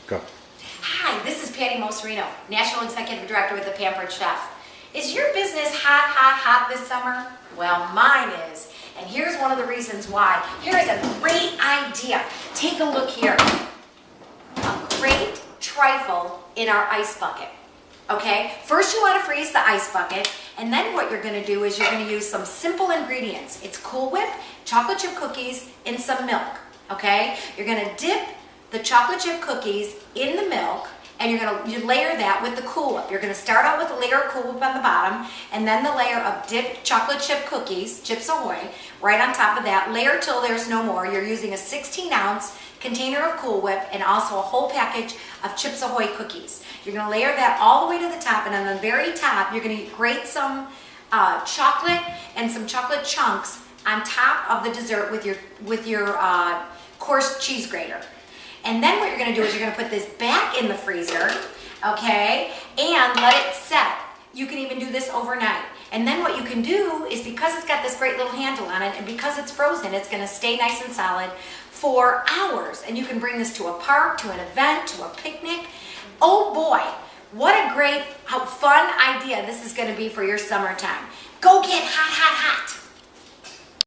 Go. Hi, this is Patty Moserino, National Executive Director with the Pampered Chef. Is your business hot, hot, hot this summer? Well, mine is. And here's one of the reasons why. Here is a great idea. Take a look here. A great trifle in our ice bucket. Okay, first you want to freeze the ice bucket, and then what you're going to do is you're going to use some simple ingredients. It's Cool Whip, chocolate chip cookies, and some milk. Okay, you're going to dip the chocolate chip cookies in the milk, and you layer that with the Cool Whip. You're going to start out with a layer of Cool Whip on the bottom, and then the layer of dipped chocolate chip cookies, Chips Ahoy, right on top of that. Layer till there's no more. You're using a 16-ounce container of Cool Whip and also a whole package of Chips Ahoy cookies. You're going to layer that all the way to the top, and on the very top, you're going to grate some chocolate and some chocolate chunks on top of the dessert with your coarse cheese grater. And then what you're going to do is you're going to put this back in the freezer, okay, and let it set. You can even do this overnight. And then what you can do is, because it's got this great little handle on it, and because it's frozen, it's going to stay nice and solid for hours. And you can bring this to a park, to an event, to a picnic. Oh boy, what a great, fun idea this is going to be for your summertime. Go get hot, hot, hot.